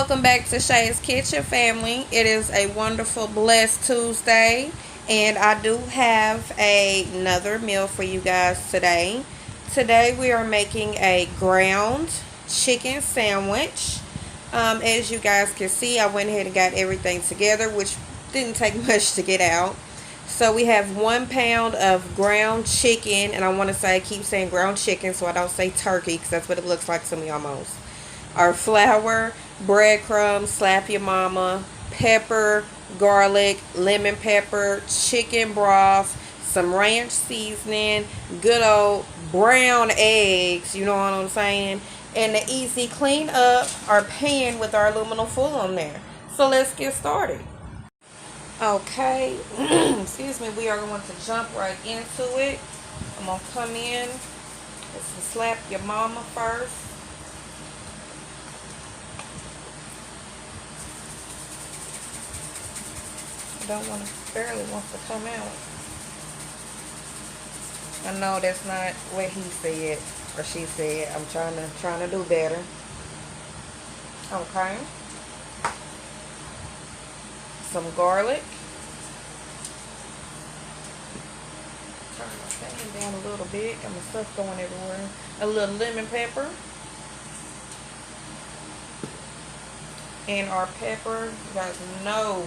welcome back to Shay's Kitchen, family. It is a wonderful, blessed Tuesday, and I do have another meal for you guys today. Today we are making a ground chicken sandwich. As you guys can see, I went ahead and got everything together, which didn't take much to get out. So we have 1 pound of ground chicken, and I want to say, I keep saying ground chicken so I don't say turkey, because that's what it looks like to me almost. Our flour, breadcrumbs, slap your mama, pepper, garlic, lemon pepper, chicken broth, some ranch seasoning, good old brown eggs, you know what I'm saying? And the easy clean up our pan with our aluminum foil on there. So let's get started. Okay, excuse me, we are going to jump right into it. I'm going to come in, let's slap your mama first. I don't want to, barely wants to come out. I know that's not what he said or she said. I'm trying to do better. Okay. Some garlic. Turn my pan down a little bit. Got my stuff going everywhere. A little lemon pepper. And our pepper. You guys know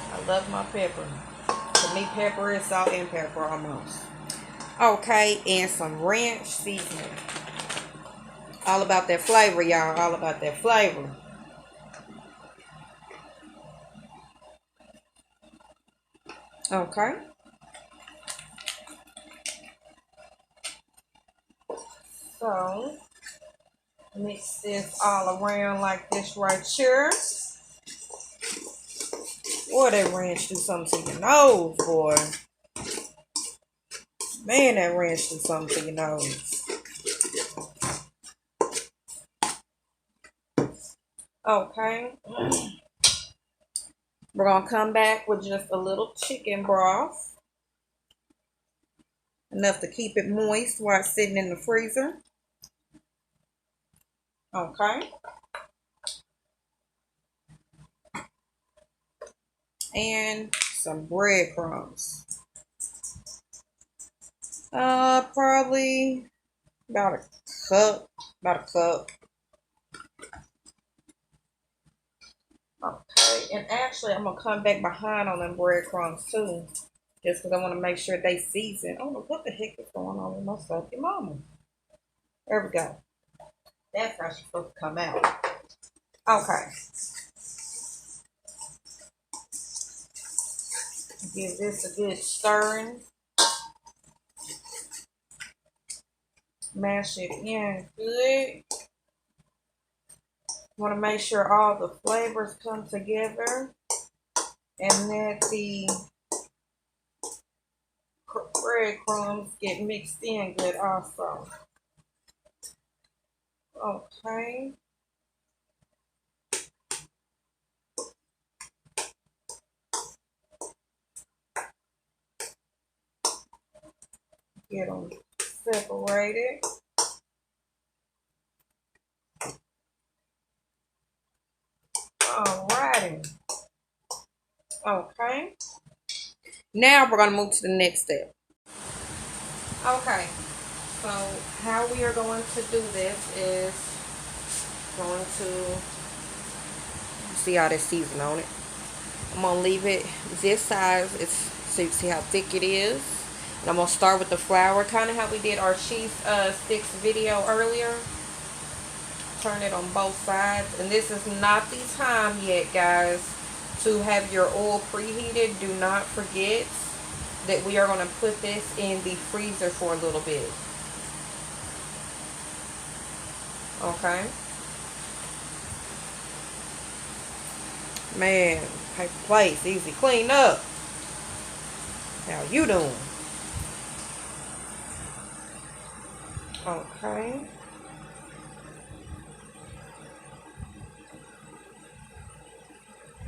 I love my pepper. To me, pepper is salt and pepper almost. Okay, and some ranch seasoning. All about that flavor, y'all. All about that flavor. Okay. So, mix this all around like this right here. Boy, that ranch do something to your nose, boy. Man, that ranch do something to your nose. Okay. We're going to come back with just a little chicken broth. Enough to keep it moist while it's sitting in the freezer. Okay. And some breadcrumbs. Probably about a cup. Okay, and actually I'm gonna come back behind on them breadcrumbs too. Just because I want to make sure they season. Oh, what the heck is going on with my stuff? Your mama. There we go. That's how she's supposed to come out. Okay. Give this a good stirring. Mash it in good. Want to make sure all the flavors come together and that the breadcrumbs get mixed in good also. Okay. Get them separated. Alrighty. Okay. Now we're going to move to the next step. Okay. So how we are going to do this is going to see how this season on it. I'm going to leave it this size. So you can see how thick it is. And I'm going to start with the flour, kind of how we did our cheese sticks video earlier. Turn it on both sides. And this is not the time yet, guys, to have your oil preheated. Do not forget that we are going to put this in the freezer for a little bit. Okay. Man, paper plates, easy clean up. How you doing? Okay.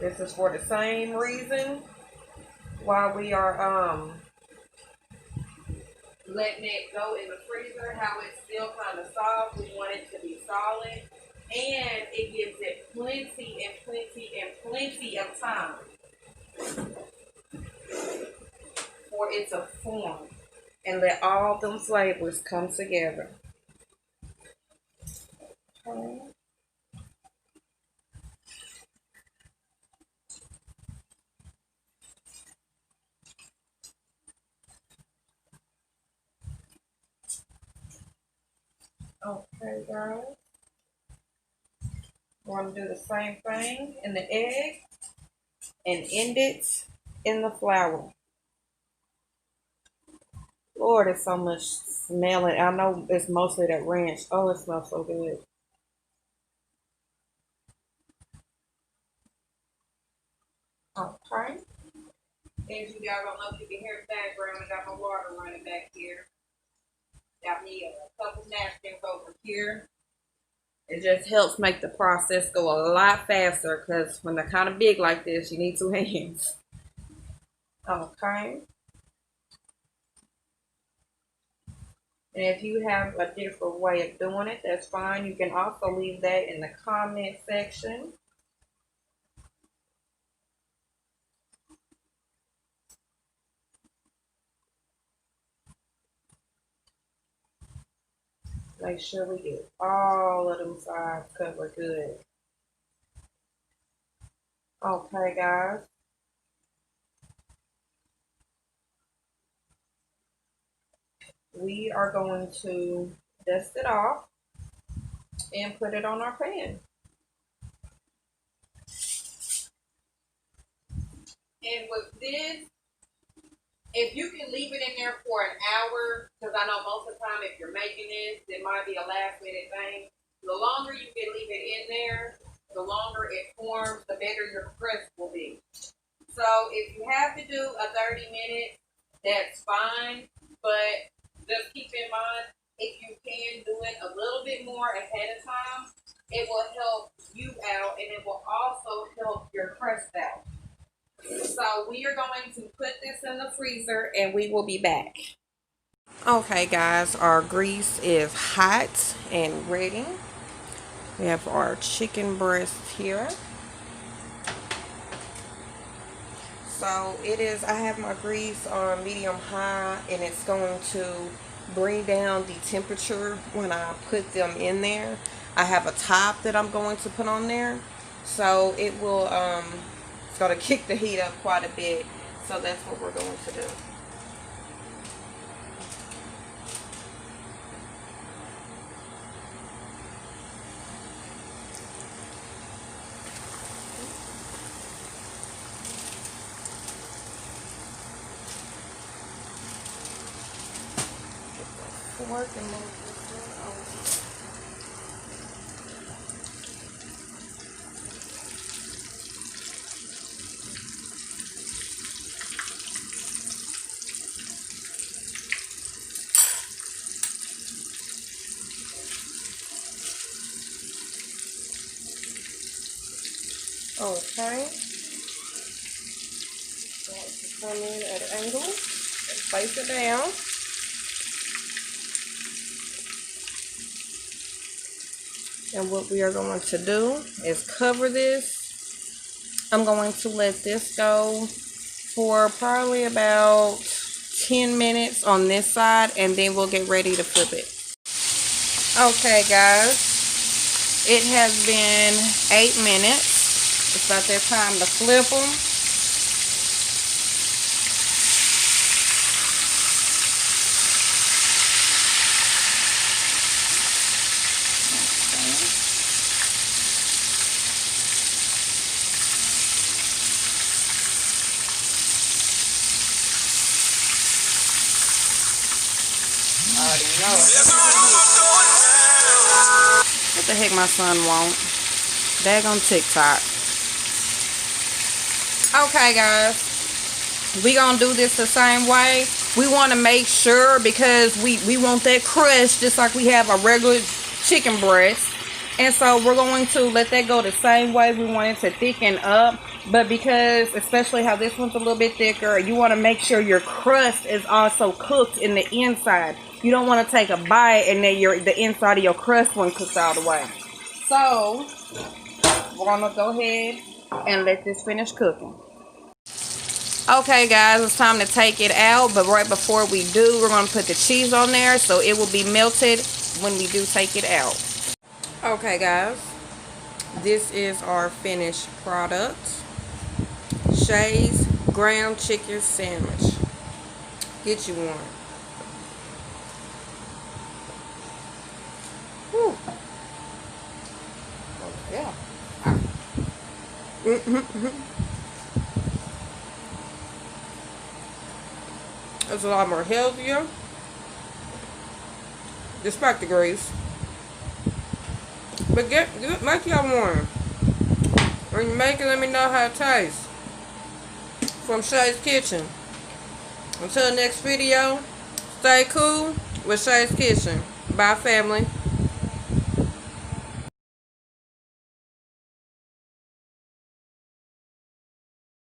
This is for the same reason why we are letting it go in the freezer, how it's still kind of soft. We want it to be solid. And it gives it plenty and plenty and plenty of time for it to form and let all them flavors come together. Okay. Okay, guys. We're going to do the same thing in the egg and end it in the flour. Lord, it's so much smelling. I know it's mostly that ranch. Oh, it smells so good. Okay. As you guys don't know if you can hear the background, I got my water running back here. Got me a couple napkins over here. It just helps make the process go a lot faster because when they're kind of big like this, you need two hands. Okay. And if you have a different way of doing it, that's fine. You can also leave that in the comment section. Make sure we get all of them sides covered good. Okay, guys. We are going to dust it off and put it on our pan. And with this, if you can leave it in there for an hour, because I know most of the time if you're making this, it might be a last minute thing. The longer you can leave it in there, the longer it forms, the better your crust will be. So if you have to do a 30 minutes, that's fine. But just keep in mind, if you can do it a little bit more ahead of time, it will help you out and it will also help your crust out. So we are going to put this in the freezer and we will be back. Okay, guys, our grease is hot and ready. We have our chicken breast here. So it is, I have my grease on medium high and it's going to bring down the temperature when I put them in there. I have a top that I'm going to put on there. So it will, it's going to kick the heat up quite a bit. So that's what we're going to do. Fork and move this one over. Okay. Going to come in at an angle and place it down. And what we are going to do is cover this. I'm going to let this go for probably about 10 minutes on this side and then we'll get ready to flip it. Okay, guys, it has been 8 minutes. It's about that time to flip them. What the heck my son won't? Daggone TikTok. Okay, guys. We gonna do this the same way. We want to make sure because we want that crust just like we have a regular chicken breast. And so we're going to let that go the same way. We want it to thicken up. But because, especially how this one's a little bit thicker, you want to make sure your crust is also cooked in the inside. You don't want to take a bite and then the inside of your crust won't cook all the way. So we're gonna go ahead and let this finish cooking. Okay guys, it's time to take it out, but right before we do, we're gonna put the cheese on there so it will be melted when we do take it out. Okay guys, this is our finished product. Shay's ground chicken sandwich. Get you one. Whew. Yeah. It's a lot more healthier. Despite the grease. But make y'all one. When you make it, let me know how it tastes. From Shay's Kitchen. Until next video, stay cool with Shay's Kitchen. Bye, family.